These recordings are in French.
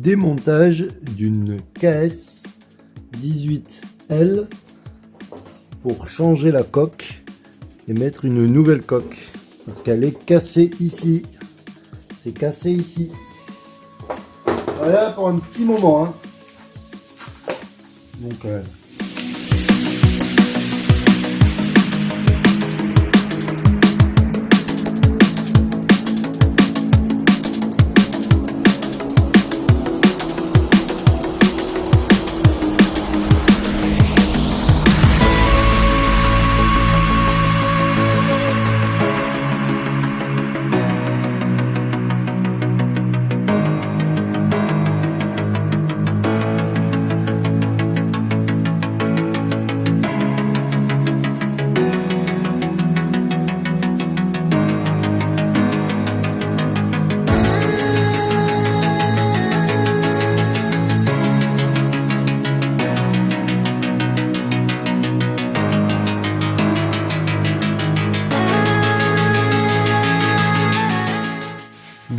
démontage d'une KS 18L pour changer la coque et mettre une nouvelle coque parce qu'elle est cassée ici. C'est cassé ici. Voilà pour un petit moment. Hein. Donc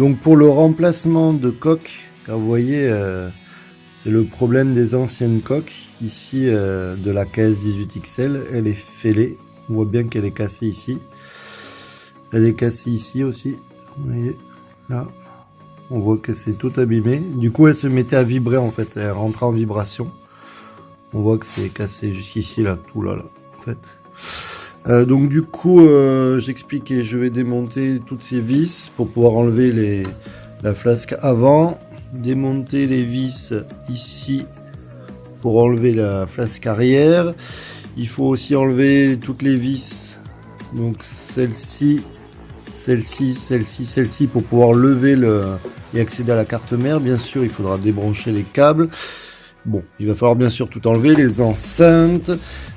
Donc pour le remplacement de coque, car vous voyez, c'est le problème des anciennes coques. Ici, de la KS 18XL, elle est fêlée. On voit bien qu'elle est cassée ici. Elle est cassée ici aussi. Vous voyez, là, on voit que c'est tout abîmé. Du coup, elle se mettait à vibrer en fait. Elle rentrait en vibration. On voit que c'est cassé jusqu'ici, là, tout là, en fait. Donc du coup, j'expliquais, je vais démonter toutes ces vis pour pouvoir enlever la flasque avant, démonter les vis ici pour enlever la flasque arrière. Il faut aussi enlever toutes les vis, donc celle-ci, celle-ci, celle-ci, celle-ci pour pouvoir lever et accéder à la carte mère. Bien sûr, il faudra débrancher les câbles. Bon, il va falloir bien sûr tout enlever, les enceintes.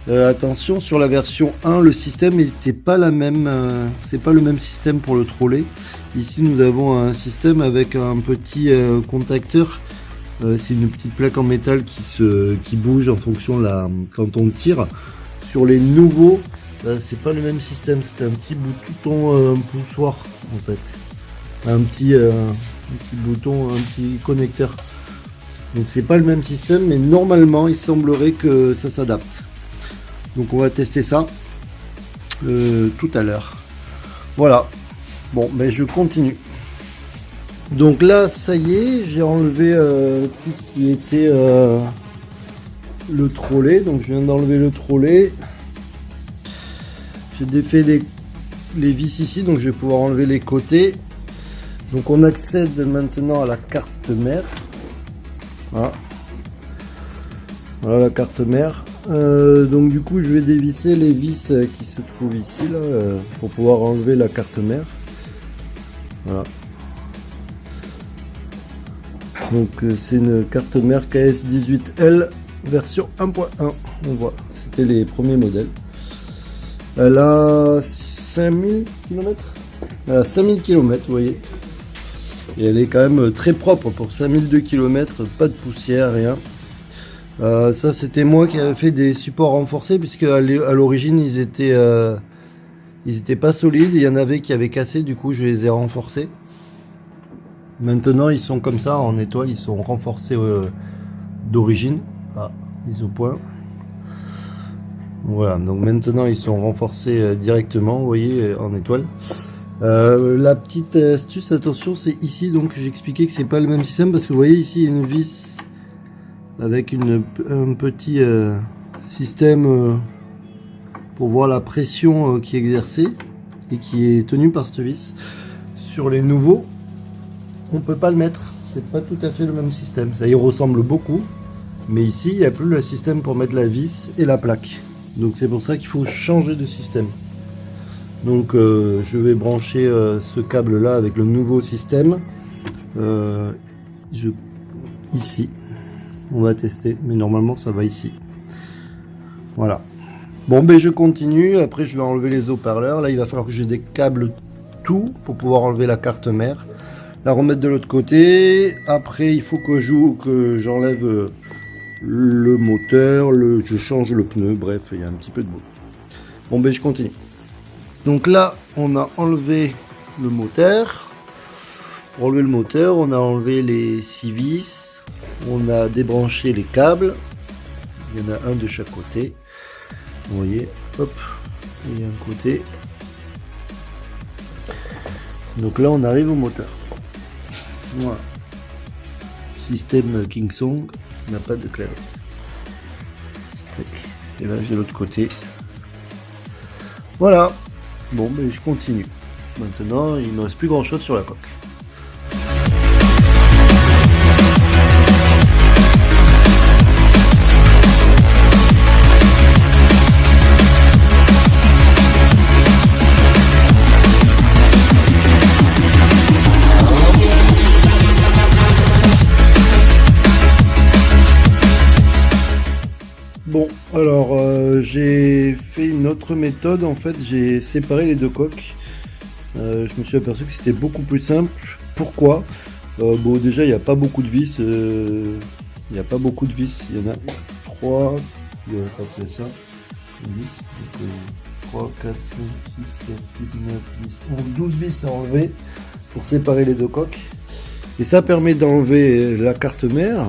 Attention, sur la version 1, le système n'était pas la même. C'est pas le même système pour le trolley. Ici, nous avons un système avec un petit contacteur. C'est une petite plaque en métal qui bouge en fonction quand on tire. Sur les nouveaux, c'est pas le même système. C'est un petit bouton poussoir en fait. Un petit bouton, un petit connecteur. Donc c'est pas le même système, mais normalement il semblerait que ça s'adapte. Donc on va tester ça tout à l'heure. Voilà. Bon, ben je continue. Donc là, ça y est, j'ai enlevé tout ce qui était le trolley. Donc je viens d'enlever le trolley. J'ai défait les vis ici, donc je vais pouvoir enlever les côtés. Donc on accède maintenant à la carte mère. Voilà. Voilà la carte mère. Donc du coup je vais dévisser les vis qui se trouvent ici là, pour pouvoir enlever la carte mère. Voilà. Donc c'est une carte mère KS 18L version 1.1. On voit, c'était les premiers modèles. Elle a 5000 km. Elle a 5000 km, vous voyez. Et elle est quand même très propre pour 5002 km, pas de poussière, rien. Ça c'était moi qui avais fait des supports renforcés puisque à l'origine ils étaient pas solides, il y en avait qui avaient cassé, du coup je les ai renforcés. Maintenant ils sont comme ça en étoile, ils sont renforcés d'origine. Ah, mise au point. Voilà, donc maintenant ils sont renforcés directement, vous voyez, en étoile. La petite astuce, attention, c'est ici, donc j'expliquais que c'est pas le même système parce que vous voyez ici une vis avec un petit système pour voir la pression qui est exercée et qui est tenue par cette vis. Sur les nouveaux, on peut pas le mettre, c'est pas tout à fait le même système. Ça y ressemble beaucoup, mais ici il n'y a plus le système pour mettre la vis et la plaque. Donc c'est pour ça qu'il faut changer de système. Donc je vais brancher ce câble là avec le nouveau système ici. On va tester, mais normalement ça va ici. Voilà. Bon ben je continue, après je vais enlever les haut-parleurs. Là il va falloir que j'ai des câbles tout pour pouvoir enlever la carte mère, la remettre de l'autre côté. Après il faut que j'enlève le moteur, je change le pneu, bref il y a un petit peu de boulot. Bon ben je continue. Donc là on a enlevé le moteur. Pour enlever le moteur, on a enlevé les 6 vis. On a débranché les câbles. Il y en a un de chaque côté. Vous voyez, hop, et un côté. Donc là, on arrive au moteur. Voilà. Système Kingsong, n'a pas de clavette. Et là, j'ai l'autre côté. Voilà. Bon, ben je continue. Maintenant, il ne reste plus grand chose sur la coque. Bon, alors j'ai fait une autre méthode. En fait, j'ai séparé les deux coques. Je me suis aperçu que c'était beaucoup plus simple. Pourquoi? Bon, déjà, il n'y a pas beaucoup de vis. Il n'y a pas beaucoup de vis. Il y en a 3. Il y a pas fait ça. 10. Donc, 3, 4, 5, 6, 7, 8, 9, 10, 11, 12 vis à enlever pour séparer les deux coques. Et ça permet d'enlever la carte mère.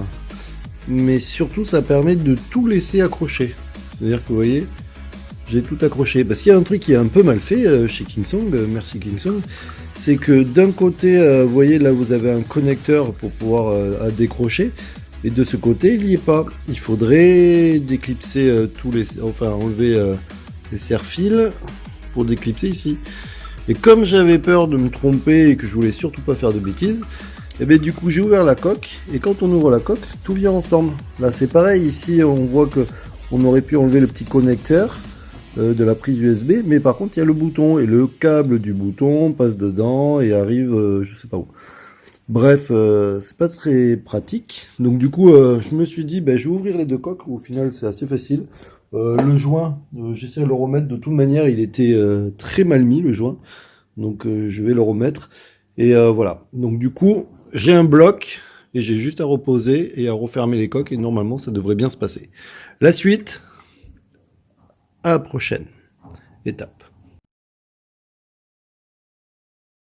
Mais surtout, ça permet de tout laisser accrocher. C'est-à-dire que vous voyez, j'ai tout accroché. Parce qu'il y a un truc qui est un peu mal fait chez Kingsong, merci Kingsong, c'est que d'un côté, vous voyez, là vous avez un connecteur pour pouvoir décrocher, et de ce côté, il n'y est pas. Il faudrait déclipser enlever les serre-fils pour déclipser ici. Et comme j'avais peur de me tromper et que je voulais surtout pas faire de bêtises, et bien du coup j'ai ouvert la coque, et quand on ouvre la coque, tout vient ensemble. Là c'est pareil, ici on voit que on aurait pu enlever le petit connecteur de la prise USB, mais par contre il y a le bouton, et le câble du bouton passe dedans et arrive je sais pas où. Bref, c'est pas très pratique, donc du coup je me suis dit, je vais ouvrir les deux coques, au final c'est assez facile. Le joint, j'essaie de le remettre, de toute manière il était très mal mis le joint, donc je vais le remettre, et voilà. Donc du coup, j'ai un bloc, et j'ai juste à reposer et à refermer les coques, et normalement ça devrait bien se passer. La suite, à la prochaine étape.